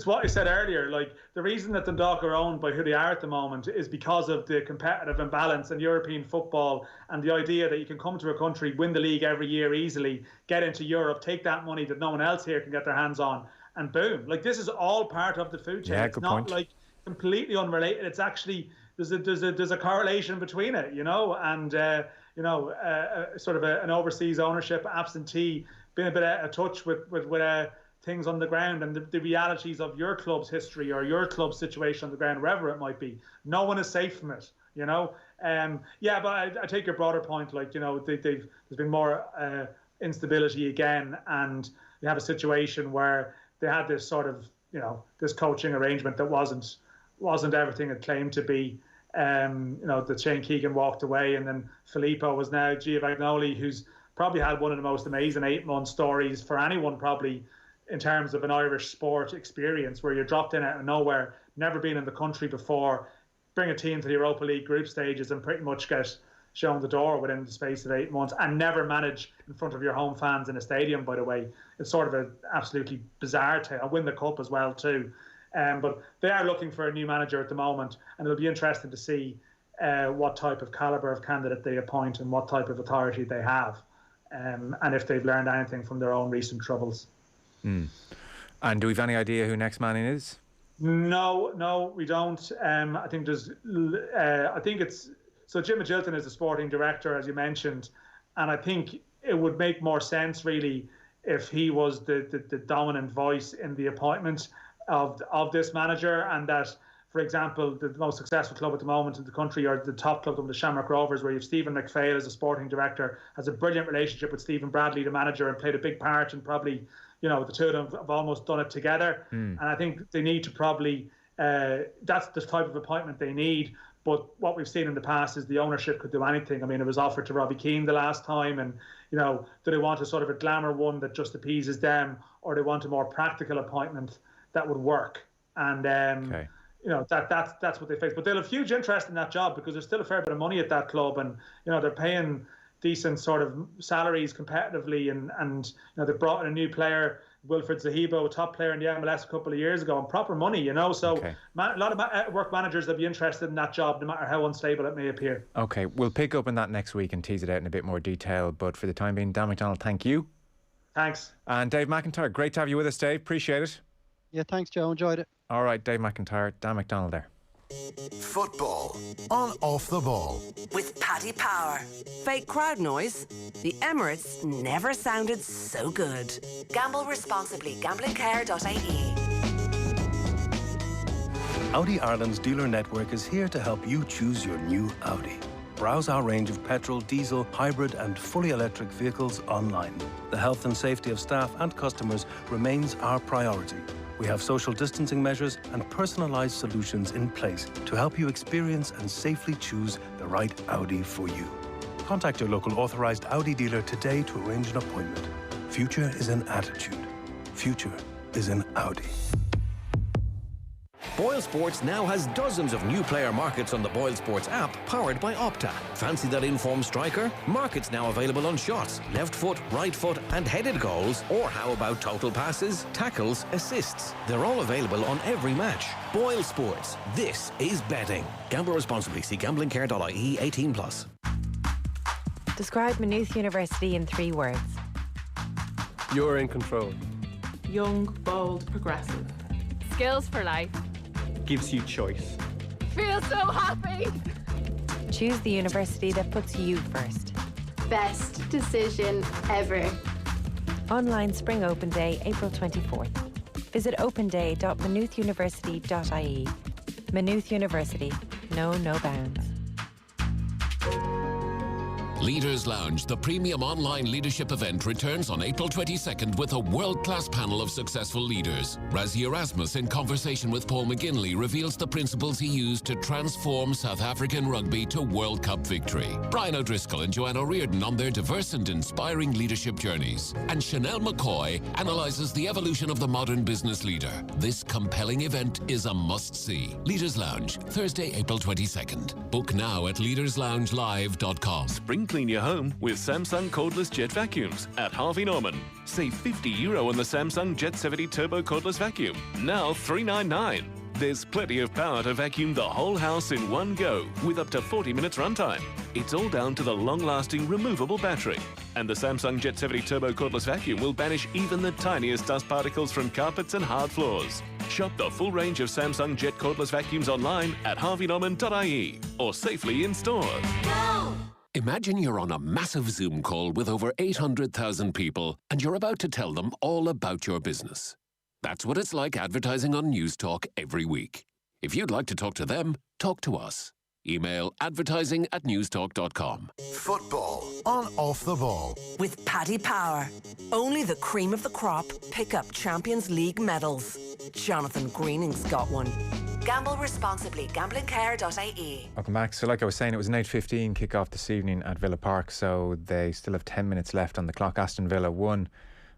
what I said earlier. Like, the reason that Dundalk are owned by who they are at the moment is because of the competitive imbalance in European football, and the idea that you can come to a country, win the league every year easily, get into Europe, take that money that no one else here can get their hands on, and boom. Like, this is all part of the food chain. Yeah, it's good not point. Like completely unrelated. It's actually there's a correlation between it, you know, and sort of an overseas ownership absentee, being a bit out of touch with things on the ground and the realities of your club's history or your club's situation on the ground, wherever it might be. No one is safe from it, you know. But I take your broader point. Like, you know, there's been more instability again, and you have a situation where they had this sort of, you know, this coaching arrangement that wasn't everything it claimed to be. That Shane Keegan walked away, and then Filippo was now Giovanni, who's probably had one of the most amazing 8-month stories for anyone, probably, in terms of an Irish sport experience, where you're dropped in out of nowhere, never been in the country before, bring a team to the Europa League group stages and pretty much get shown the door within the space of 8 months, and never manage in front of your home fans in a stadium, by the way. It's sort of an absolutely bizarre tale. Win the cup as well too. But they are looking for a new manager at the moment, and it'll be interesting to see what type of calibre of candidate they appoint and what type of authority they have, and if they've learned anything from their own recent troubles. And do we have any idea who next man is? No, we don't. I think it's so Jim Magilton is the sporting director, as you mentioned, and I think it would make more sense really if he was the dominant voice in the appointment of this manager, and that for example, the most successful club at the moment in the country, or the top club, the Shamrock Rovers, where you have Stephen McPhail as a sporting director, has a brilliant relationship with Stephen Bradley, the manager, and played a big part, and probably, the two of them have almost done it together. And I think they need to probably, that's the type of appointment they need. But what we've seen in the past is the ownership could do anything. I mean, it was offered to Robbie Keane the last time, and, do they want a sort of a glamour one that just appeases them, or they want a more practical appointment that would work? And, that's what they face. But they'll have huge interest in that job, because there's still a fair bit of money at that club, and they're paying decent sort of salaries competitively, and they brought in a new player, Wilfred Zahibo, a top player in the MLS a couple of years ago, and proper money, So a lot of work managers will be interested in that job, no matter how unstable it may appear. Okay, we'll pick up on that next week and tease it out in a bit more detail. But for the time being, Dan McDonnell, thank you. Thanks. And Dave McIntyre, great to have you with us, Dave. Appreciate it. Yeah, thanks, Joe. Enjoyed it. All right, Dave McIntyre, Dan McDonnell there. Football on Off the Ball. With Paddy Power. Fake crowd noise? The Emirates never sounded so good. Gamble responsibly. Gamblingcare.ie. Audi Ireland's dealer network is here to help you choose your new Audi. Browse our range of petrol, diesel, hybrid and fully electric vehicles online. The health and safety of staff and customers remains our priority. We have social distancing measures and personalised solutions in place to help you experience and safely choose the right Audi for you. Contact your local authorised Audi dealer today to arrange an appointment. Future is an attitude. Future is an Audi. Boyle Sports now has dozens of new player markets on the Boyle Sports app, powered by Opta. Fancy that informed striker? Markets now available on shots, left foot, right foot and headed goals. Or how about total passes, tackles, assists? They're all available on every match. Boyle Sports. This is betting. Gamble responsibly. See gamblingcare.ie. 18+. Describe Maynooth University in 3 words. You're in control. Young, bold, progressive. Skills for life. Gives you choice. Feel so happy. Choose the university that puts you first. Best decision ever. Online Spring Open Day, April 24th. Visit openday.maynoothuniversity.ie. Maynooth University. Know no bounds. Leaders Lounge, the premium online leadership event, returns on April 22nd with a world-class panel of successful leaders. Razzie Erasmus, in conversation with Paul McGinley, reveals the principles he used to transform South African rugby to World Cup victory. Brian O'Driscoll and Joanne O'Riordan on their diverse and inspiring leadership journeys. And Chanel McCoy analyses the evolution of the modern business leader. This compelling event is a must-see. Leaders Lounge, Thursday, April 22nd. Book now at leadersloungelive.com. Spring clean your home with Samsung cordless jet vacuums at Harvey Norman. Save €50 on the Samsung Jet 70 Turbo cordless vacuum. Now $399. There's plenty of power to vacuum the whole house in one go with up to 40 minutes runtime. It's all down to the long-lasting removable battery. And the Samsung Jet 70 Turbo cordless vacuum will banish even the tiniest dust particles from carpets and hard floors. Shop the full range of Samsung Jet cordless vacuums online at harveynorman.ie or safely in store. Go! Imagine you're on a massive Zoom call with over 800,000 people and you're about to tell them all about your business. That's what it's like advertising on News Talk every week. If you'd like to talk to them, talk to us. Email advertising@newstalk.com. Football on Off the Ball. With Paddy Power. Only the cream of the crop pick up Champions League medals. Jonathan Greening's got one. Gamble responsibly. Gamblingcare.ie. Welcome back. So like I was saying, it was an 8:15 kick-off this evening at Villa Park, so they still have 10 minutes left on the clock. Aston Villa 1,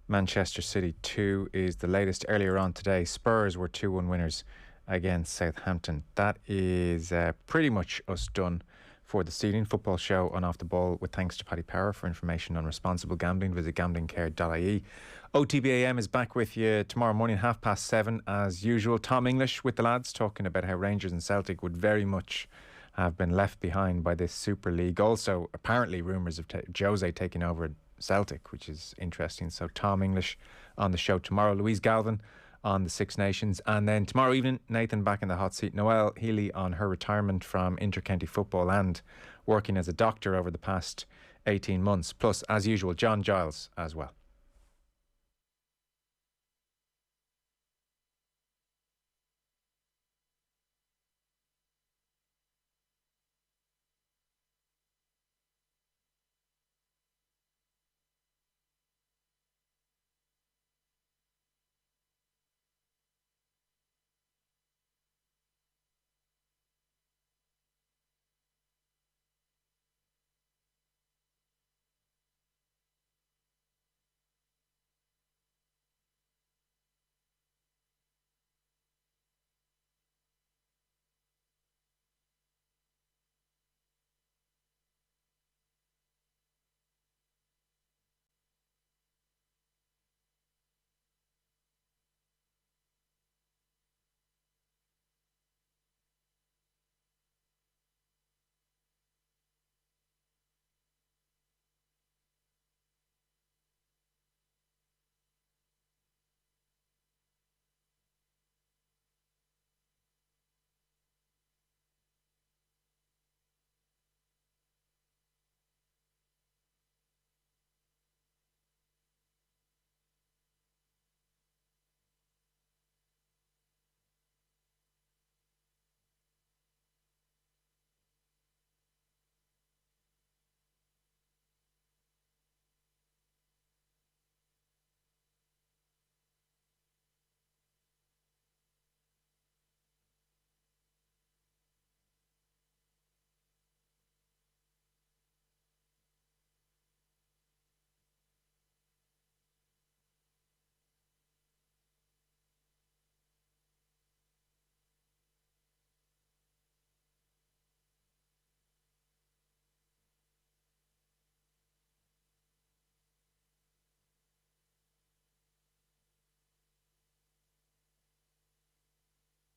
Manchester City 2 is the latest. Earlier on today, Spurs were 2-1 winners against Southampton. That is pretty much us done for this evening. Football show on Off the Ball with thanks to Paddy Power. For information on responsible gambling, visit gamblingcare.ie. OTB AM is back with you tomorrow morning, 7:30 as usual. Tom English with the lads talking about how Rangers and Celtic would very much have been left behind by this Super League. Also, apparently rumours of Jose taking over Celtic, which is interesting. So Tom English on the show tomorrow. Louise Galvin on the Six Nations. And then tomorrow evening, Nathan back in the hot seat. Noelle Healy on her retirement from inter-county football and working as a doctor over the past 18 months. Plus, as usual, John Giles as well.